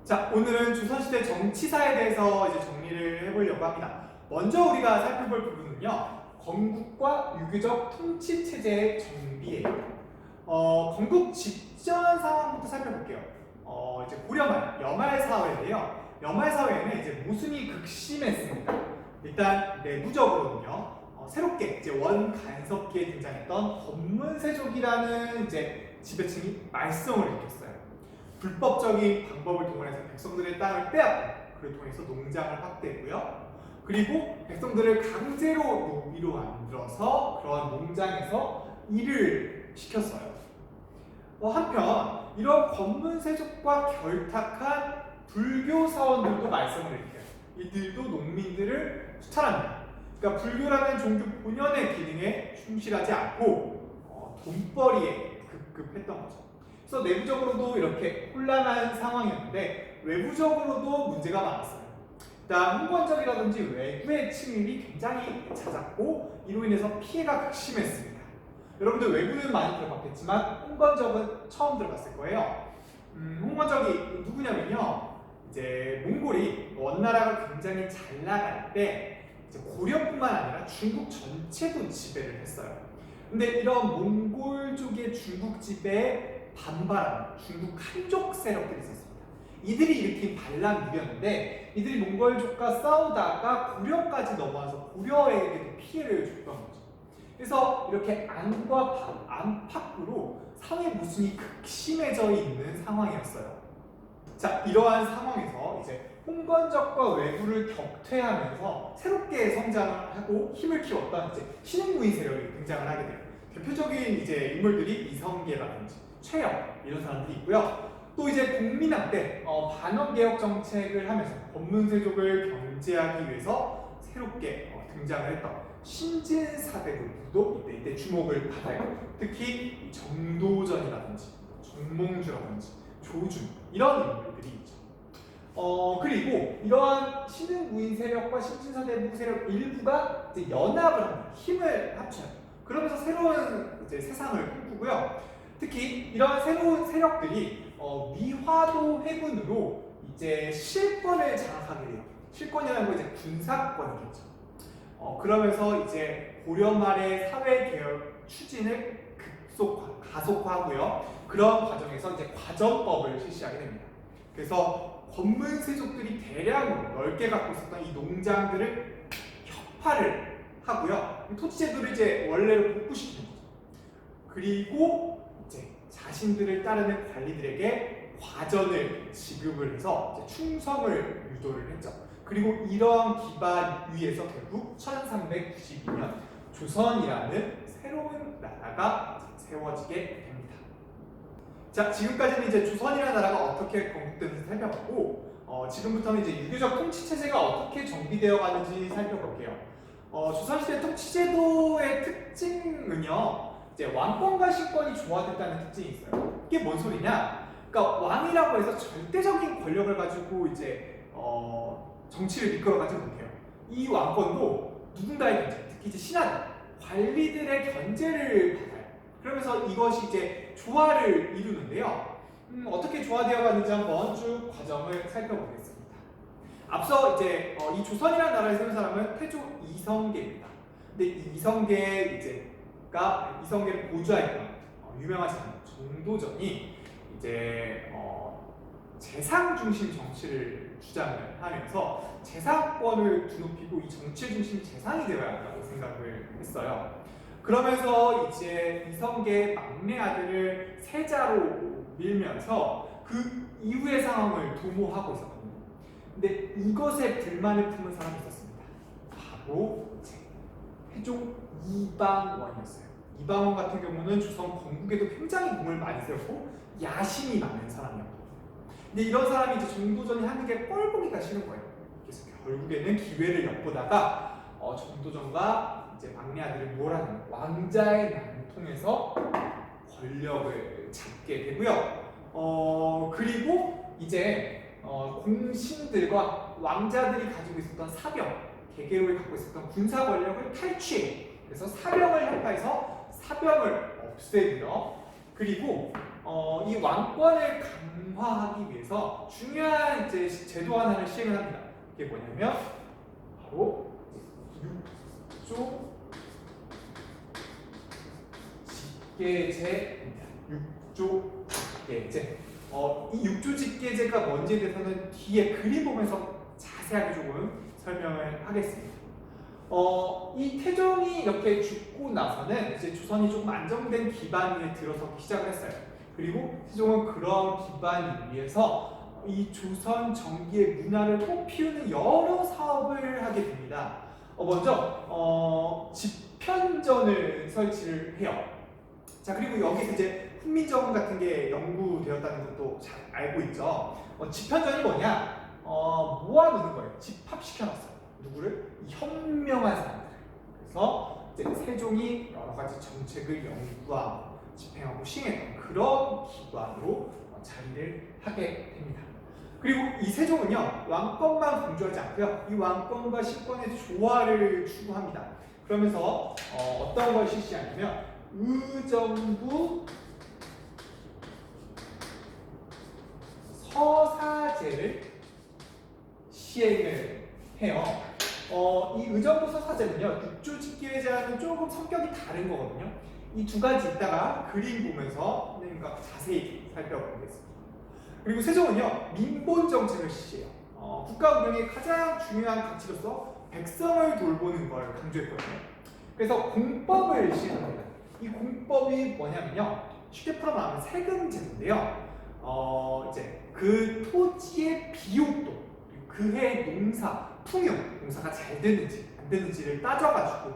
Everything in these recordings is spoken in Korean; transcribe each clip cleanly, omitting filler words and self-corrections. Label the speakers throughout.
Speaker 1: 자, 오늘은 조선시대 정치사에 대해서 이제 정리를 해보려고 합니다. 먼저 우리가 살펴볼 부분은요, 건국과 유교적 통치 체제의 정비예요. 건국 직전 상황부터 살펴볼게요. 이제 고려말, 여말 사회인데요. 여말 사회에는 이제 모순이 극심했습니다. 일단 내부적으로는요, 새롭게 이제 원간섭기에 등장했던 검문세족이라는 이제 지배층이 말썽을 일으켰어요. 불법적인 방법을 동원해서 백성들의 땅을 빼앗고 그를 통해서 농장을 확대했고요. 그리고 백성들을 강제로 노비로 만들어서 그런 농장에서 일을 시켰어요. 한편 이런 검문세족과 결탁한 불교 사원들도 말썽을 일으켜요. 이들도 농민들을 수탈합니다. 그러니까 불교라는 종교 본연의 기능에 충실하지 않고 돈벌이에 급급했던 거죠. 그래서 내부적으로도 이렇게 혼란한 상황이었는데 외부적으로도 문제가 많았어요. 일단 홍건적이라든지 외부의 침입이 굉장히 잦았고 이로 인해서 피해가 극심했습니다. 여러분들 외부는 많이 들어봤겠지만 홍건적은 처음 들어봤을 거예요. 홍건적이 누구냐면요, 이제 몽골이 원나라가 굉장히 잘 나갈 때 이제 고려뿐만 아니라 중국 전체도 지배를 했어요. 근데 이런 몽골 쪽의 중국 지배에 반발하는 중국 한족 세력들이 있었습니다. 이들이 일으킨 반란이었는데 이들이 몽골족과 싸우다가 고려까지 넘어와서 고려에게도 피해를 줬던 거죠. 그래서 이렇게 안과 안팎으로 사회 모순이 극심해져 있는 상황이었어요. 자, 이러한 상황에서 이제 홍건적과 외부를 격퇴하면서 새롭게 성장을 하고 힘을 키웠던 이제 신흥무인 세력이 등장을 하게 돼요. 대표적인 이제 인물들이 이성계라든지 최영 이런 사람들이 있고요. 또 이제 국민학 때 반원개혁 정책을 하면서 검문세족을 견제하기 위해서 새롭게 등장을 했던 신진사대군도 이때 주목을 받아요. 특히 정도전이라든지 정몽주라든지 조준 이런 인물들이 있죠. 그리고 이러한 신흥무인 세력과 신진사대부 세력 일부가 이제 연합을 합니다. 힘을 합쳐요. 그러면서 새로운 이제 세상을 꿈꾸고요. 특히 이러한 새로운 세력들이 미화도 해군으로 이제 실권을 장악하게 돼요. 실권이라는 건 이제 군사권이겠죠. 그러면서 이제 고려 말의 사회 개혁 추진을 가속화하고요. 그런 과정에서 이제 과정법을 실시하게 됩니다. 그래서 검문세족들이 대량으로 넓게 갖고 있었던 이 농장들을 혁파를 하고요. 토지제도를 이제 원래로 복구시키는 거죠. 그리고 이제 자신들을 따르는 관리들에게 과전을 지급을 해서 이제 충성을 유도를 했죠. 그리고 이러한 기반 위에서 결국 1392년 조선이라는 새로운 나라가 세워지게 됩니다. 자, 지금까지는 이제 조선이라는 나라가 어떻게 건국되는지 살펴봤고, 지금부터는 이제 유교적 통치체제가 어떻게 정비되어 가는지 살펴볼게요. 조선시대 통치제도의 특징은요, 이제 왕권과 신권이 조화됐다는 특징이 있어요. 이게 뭔 소리냐? 그러니까 왕이라고 해서 절대적인 권력을 가지고 이제 정치를 이끌어가지 못해요. 이 왕권도 누군가의 견제, 특히 이제 신하들, 관리들의 견제를 받아요. 그러면서 이것이 이제 조화를 이루는데요. 어떻게 조화되어 가는지 한번 쭉 과정을 살펴보겠습니다. 앞서 이제 이 조선이라는 나라를 세운 사람은 태조 이성계입니다. 근데 이성계를 보좌했던 유명하신 정도전이 이제 재상 중심 정치를 주장을 하면서 재상권을 두높이고 이 정치 중심 재상이 되어야 한다고 생각을 했어요. 그러면서 이제 이성계의 막내 아들을 세자로 밀면서 그 이후의 상황을 도모하고 있었거든요. 근데 이것에 불만을 품은 사람이 있었습니다. 바로 태종 이방원이었어요. 이방원 같은 경우는 조선 건국에도 굉장히 공을 많이 세웠고 야심이 많은 사람이었거든요. 근데 이런 사람이 이제 정도전이 하는 게 꼴보기가 싫은 거예요. 그래서 결국에는 기회를 엿보다가 정도전과 이제 막내 아들을 몰아내는 왕자의 난을 통해서 권력을 잡게 되고요. 그리고 이제 공신들과 왕자들이 가지고 있었던 사병, 개개로이 갖고 있었던 군사 권력을 탈취해. 그래서 사병을 혁파해서 사병을 없애고요. 그리고 이 왕권을 강화하기 위해서 중요한 이제 제도 하나를 시행을 합니다. 이게 뭐냐면 바로 육조 직계제입니다. 육조 직계제. 이 육조 직계제가 뭔지에 대해서는 뒤에 그림 보면서 자세하게 조금 설명을 하겠습니다. 이 태종이 이렇게 죽고 나서는 이제 조선이 조금 안정된 기반에 들어서기 시작을 했어요. 그리고 태종은 그런 기반을 위해서 이 조선 정기의 문화를 꽃피우는 여러 사업을 하게 됩니다. 먼저 집현전을 설치를 해요. 자, 그리고 여기서 이제 훈민정음 같은 게 연구되었다는 것도 잘 알고 있죠. 집현전이 뭐냐? 모아놓는 거예요. 집합시켜놨어요. 누구를? 이 현명한 사람들. 그래서 이제 세종이 여러 가지 정책을 연구하고 집행하고 시행했던 그런 기관으로 자리를 하게 됩니다. 그리고 이 세종은요, 왕권만 강조하지 않고요, 이 왕권과 신권의 조화를 추구합니다. 그러면서 어떤 걸 실시하냐면 의정부 서사제를 시행을 해요. 이 의정부 서사제는요, 육조직계제와는 조금 성격이 다른 거거든요. 이 두 가지 이따가 그림 보면서 선생님과 자세히 살펴보겠습니다. 그리고 세종은요, 민본 정책을 실시해요. 국가 운영의 가장 중요한 가치로서 백성을 돌보는 걸 강조했거든요. 그래서 공법을 시행합니다. 이 공법이 뭐냐면요, 쉽게 풀어말하면 세금 제도인데요. 이제 그 토지의 비옥도, 그해 농사, 풍요, 농사가 잘 되는지 안 되는지를 따져가지고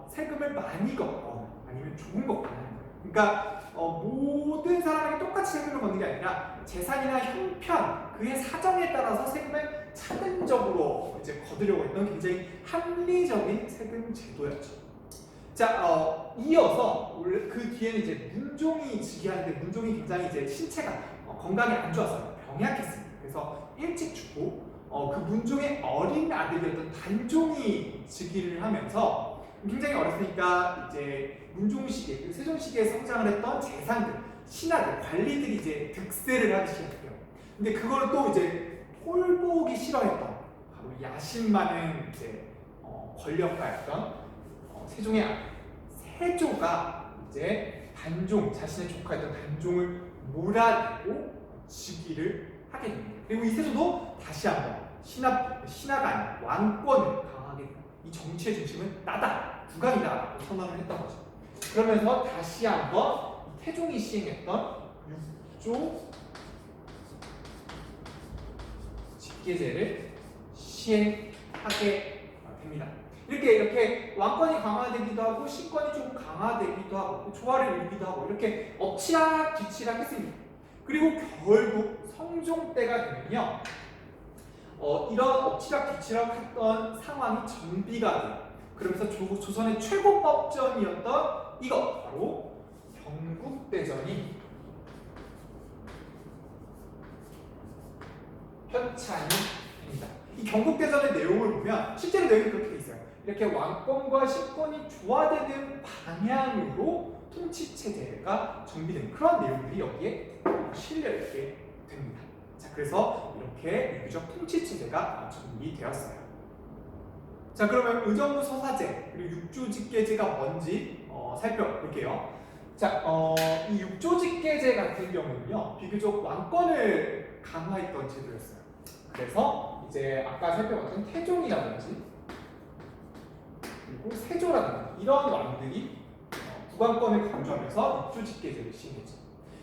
Speaker 1: 세금을 많이 걷거나 아니면 조금 걷거나 하는 거예요. 그러니까 모든 사람에게 똑같이 세금을 걷는 게 아니라 재산이나 형편, 그의 사정에 따라서 세금을 차등적으로 이제 거두려고 했던 굉장히 합리적인 세금 제도였죠. 자, 이어서 그 뒤에는 이제 문종이 즉위하는데 문종이 굉장히 이제 신체가 건강이 안 좋았어요. 병약했습니다. 그래서 일찍 죽고 그 문종의 어린 아들이었던 단종이 즉위를 하면서 굉장히 어렸으니까 이제 문종 시기에, 세종 시기에 성장을 했던 재상들, 신하들, 관리들이 이제 득세를 하기 시작해요. 근데 그걸 또 이제 꼴보기 싫어했던 바로 야심 많은 이제 권력가였던 세종의 아들 세조가 이제 단종, 자신의 조카였던 단종을 몰아내고 즉위를 하게 됩니다. 그리고 이 세조도 다시 한번 신하가 아닌 왕권을 강하게 됩니다. 이 정치의 중심은 나다, 국왕이다 선언을 했던 거죠. 그러면서 다시 한번 태종이 시행했던 육조 직계제를 시행하게 됩니다. 이렇게 왕권이 강화되기도 하고 신권이 좀 강화되기도 하고 조화를 이루기도 하고 이렇게 엎치락뒤치락 했습니다. 그리고 결국 성종 때가 되면요, 이런 엎치락뒤치락 했던 상황이 정비가 돼요. 그러면서 조선의 최고 법전이었던 이것 바로 경국대전이 편찬이 됩니다. 이 경국대전의 내용을 보면 실제로 내용이 그렇게 돼 있어요. 이렇게 왕권과 신권이 조화되는 방향으로 통치체제가 정비된 그런 내용들이 여기에 실려있게 됩니다. 자, 그래서 이렇게 유교적 통치체제가 정비되었어요. 자, 그러면 의정부 서사제 그리고 육조직계제가 뭔지 살펴볼게요. 자, 이 육조직계제 같은 경우는요, 비교적 왕권을 강화했던 제도였어요. 그래서 이제 아까 살펴봤던 태종이라든지 그리고 세조라든지 이런 왕들이 국왕권을 강조하면서 육조직계제를 시행했죠.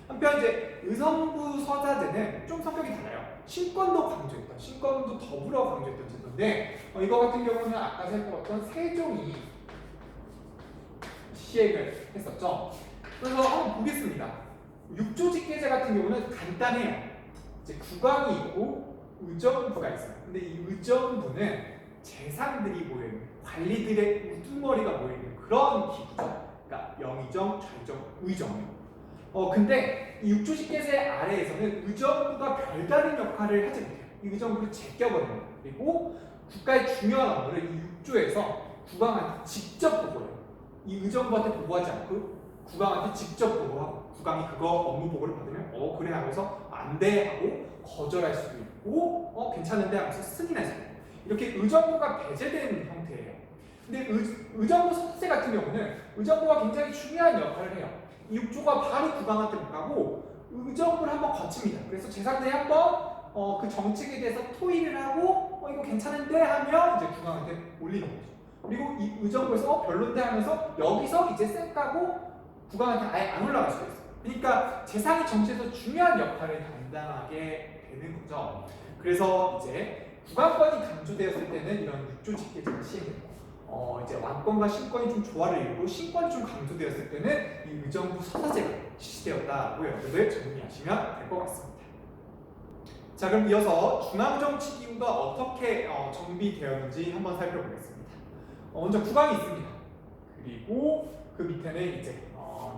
Speaker 1: 한편 이제 의정부 서사제는 좀 성격이 달라요. 신권도 강조했던, 신권도 더불어 강조했던 제도인데 이거 같은 경우는 아까 살펴봤던 세종이 시행을 했었죠. 그래서 한번 보겠습니다. 육조직계제 같은 경우는 간단해요. 이제 국왕이 있고 의정부가 있어요. 근데 이 의정부는 재상들이 모여있는, 관리들의 우두머리가 모여있는 그런 기구죠. 그러니까 영의정, 좌의정, 의정이요. 근데 이 육조직계제 아래에서는 의정부가 별다른 역할을 하지 못해요. 이 의정부를 제껴버립니다. 그리고 국가의 중요한 업무를 이 육조에서 국왕한테 직접 보고해요. 이 의정부한테 보고하지 않고 국왕한테 직접 보고하고 국왕이 그거 업무 보고를 받으면 그래 하면서 안 돼 하고 거절할 수도 있고 괜찮은데 하면서 승인할 수도 있고 이렇게 의정부가 배제된 형태예요. 근데 의정부 서세 같은 경우는 의정부가 굉장히 중요한 역할을 해요. 이 6조가 바로 국왕한테 못 가고 의정부를 한번 거칩니다. 그래서 제3들이 한번 그 정책에 대해서 토의를 하고 이거 괜찮은데 하면 이제 국왕한테 올리는 거죠. 그리고 이 의정부에서 별론데 하면서 여기서 이제 쌩 까고 국왕한테 아예 안 올라갈 수가 있어요. 그러니까 재상이 정치에서 중요한 역할을 담당하게 되는 거죠. 그래서 이제 국왕권이 강조되었을 때는 이런 6조 직계제가 시행되고 이제 왕권과 신권이 좀 조화를 이루고 신권이 좀 강조되었을 때는 이 의정부 서사제가 실시되었다고 여러분들 정리하시면 될 것 같습니다. 자, 그럼 이어서 중앙정치기구가 어떻게 정비되었는지 한번 살펴보겠습니다. 먼저 국왕이 있습니다. 그리고 그 밑에는 이제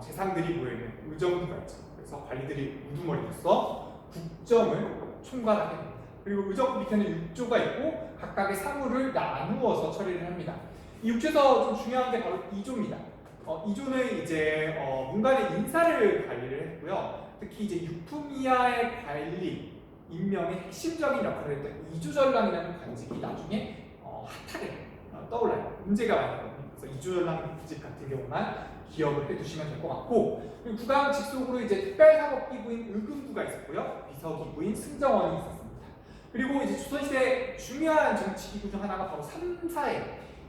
Speaker 1: 재상들이 모여있는 의정부가 있죠. 그래서 관리들이 우두머리로서 국정을 총괄하게 됩니다. 그리고 의정부 밑에는 6조가 있고 각각의 사무를 나누어서 처리를 합니다. 이 6조에서 좀 중요한 게 바로 2조입니다. 2조는 이제 문간의 인사를 관리를 했고요. 특히 이제 유품이하의 관리, 임명의 핵심적인 역할을 했던 이주전랑이라는 관직이 나중에 핫하게 떠올라요. 문제가 많이 나거든요. 그래서 이주전랑직 같은 경우만 기억을 해두시면 될 것 같고, 그리고 국왕 직속으로 이제 특별사법기구인 의금부가 있었고요, 비서기구인 승정원이 있었습니다. 그리고 이제 조선시대 중요한 정치기구 중 하나가 바로 삼사예요.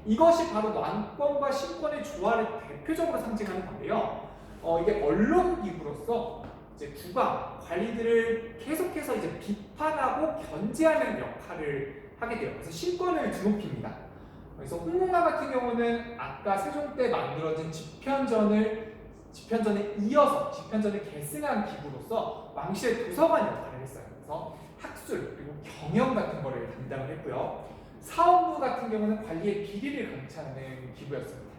Speaker 1: 이것이 바로 왕권과 신권의 조화를 대표적으로 상징하는 건데요. 이게 언론기구로서 이제 국왕, 관리들을 계속해서 이제 비판하고 견제하는 역할을 하게 돼요. 그래서 신권을 드높입니다. 그래서 홍콩가 같은 경우는 아까 세종 때 만들어진 집현전에 이어서 집현전을 계승한 기구로서 왕실의 도서관 역할을 했어요. 그래서 학술 그리고 경영 같은 거를 담당을 했고요. 사원부 같은 경우는 관리의 비리를 감찰하는 기구였습니다.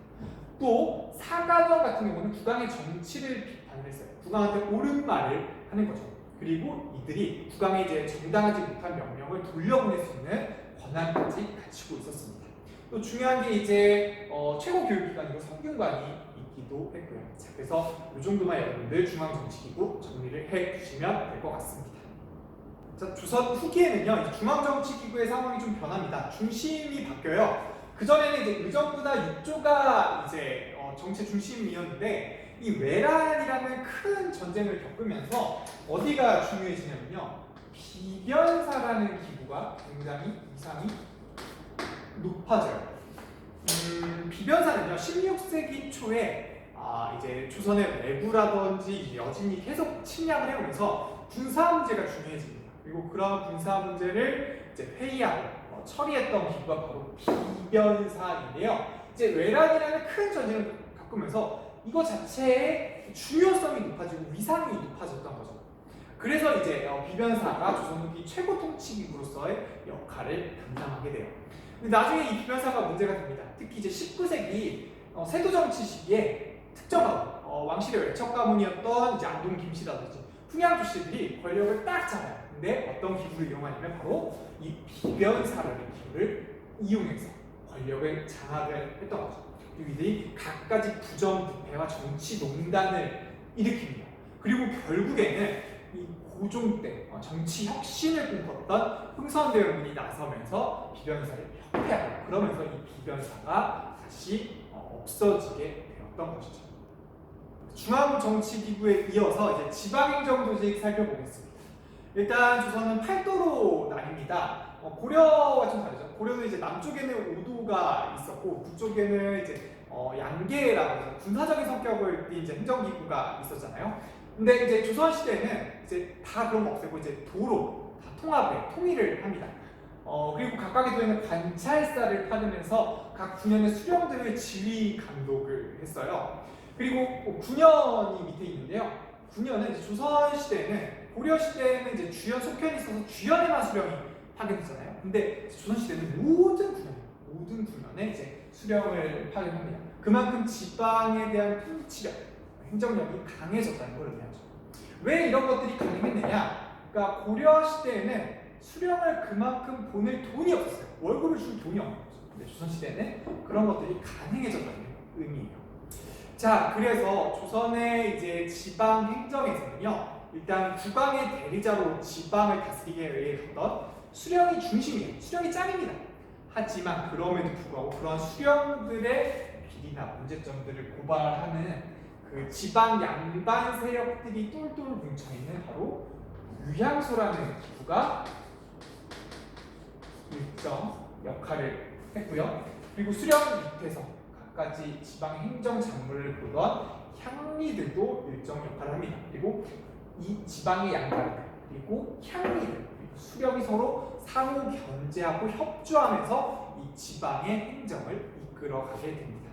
Speaker 1: 또 사관원 같은 경우는 국왕의 정치를 비판을 했어요. 국왕한테 옳은 말을 하는 거죠. 그리고 이들이 국왕의 이제 정당하지 못한 명령을 돌려보낼 수 있는 권한까지 갖추고 있었습니다. 또 중요한 게 이제 최고 교육기관이고 성균관이 있기도 했고요. 자, 그래서 이 정도만 여러분들 중앙정치기구 정리를 해주시면 될 것 같습니다. 자, 조선 후기에는요, 중앙정치기구의 상황이 좀 변합니다. 중심이 바뀌어요. 그전에는 이제 의정부나 6조가 이제 정치 중심이었는데 이 외란이라는 큰 전쟁을 겪으면서 어디가 중요해지냐면요, 비변사라는 기구가 굉장히 위상이 높아져요. 비변사는요, 16세기 초에 이제 조선의 외구라든지 여진이 계속 침략을 해오면서 군사 문제가 중요해집니다. 그리고 그런 군사 문제를 이제 회의하고 처리했던 기구가 바로 비변사인데요. 이제 외란이라는 큰 전쟁을 겪으면서 이거 자체의 중요성이 높아지고 위상이 높아졌던 거죠. 그래서 이제 비변사가 조선 후기 최고 통치기구로서의 역할을 담당하게 돼요. 근데 나중에 이 비변사가 문제가 됩니다. 특히 이제 19세기 세도 정치 시기에 특정 왕실의 외척 가문이었던 이제 안동 김씨라든지 풍양 주씨들이 권력을 딱 잡아요. 근데 어떤 기구를 이용하냐면 바로 이 비변사라는 기구를 이용해서 권력을 장악을 했던 거죠. 그리고 이들이 갖가지 부정부패와 정치 농단을 일으킵니다. 그리고 결국에는 이 고종 때 정치 혁신을 꿈꿨던 흥선대원군이 나서면서 비변사를 협회하고, 그러면서 이 비변사가 다시 없어지게 되었던 것이죠. 중앙정치기구에 이어서 이제 지방행정조직 살펴보겠습니다. 일단 조선은 8도로 나뉩니다. 고려와 좀 다르죠. 고려는 이제 남쪽에는 오도가 있었고 북쪽에는 이제 양계라고 해서 군사적인 성격을 띈 이제 행정기구가 있었잖아요. 근데 이제 조선 시대는 이제 다 그런 거 없애고 이제 도로 다 통합해 통일을 합니다. 그리고 각각의 도에는 관찰사를 파르면서 각 군현의 수령들을 지휘 감독을 했어요. 그리고 군현이 밑에 있는데요. 군현은 이제 조선 시대에는, 고려 시대에는 이제 주현 속현이 있어서 주현에만 수령이 파견되잖아요. 근데 조선 시대는 모든 군현에 이제 수령을 파견합니다. 그만큼 지방에 대한 통치력, 행정력이 강해졌다는 걸 의미하죠. 왜 이런 것들이 가능했느냐? 그러니까 고려 시대에는 수령을 그만큼 보낼 돈이 없었어요. 월급을 줄 돈이 없는 거죠. 근데 조선 시대에는 그런 것들이 가능해졌다는 의미예요. 자, 그래서 조선의 이제 지방 행정에서는요, 일단 국왕의 대리자로 지방을 다스리기 위해 갔던 수령이 중심이에요. 수령이 짱입니다. 하지만 그럼에도 불구하고 그런 수령들의 비리나 문제점들을 고발하는 그 지방 양반 세력들이 똘똘 뭉쳐있는 바로 유향소라는 기구가 일정 역할을 했고요. 그리고 수령 밑에서 갖가지 지방 행정 작물을 보던 향리들도 일정 역할을 합니다. 그리고 이 지방의 양반 그리고 향리들 그리고 수령이 서로 상호 견제하고 협조하면서 이 지방의 행정을 이끌어가게 됩니다.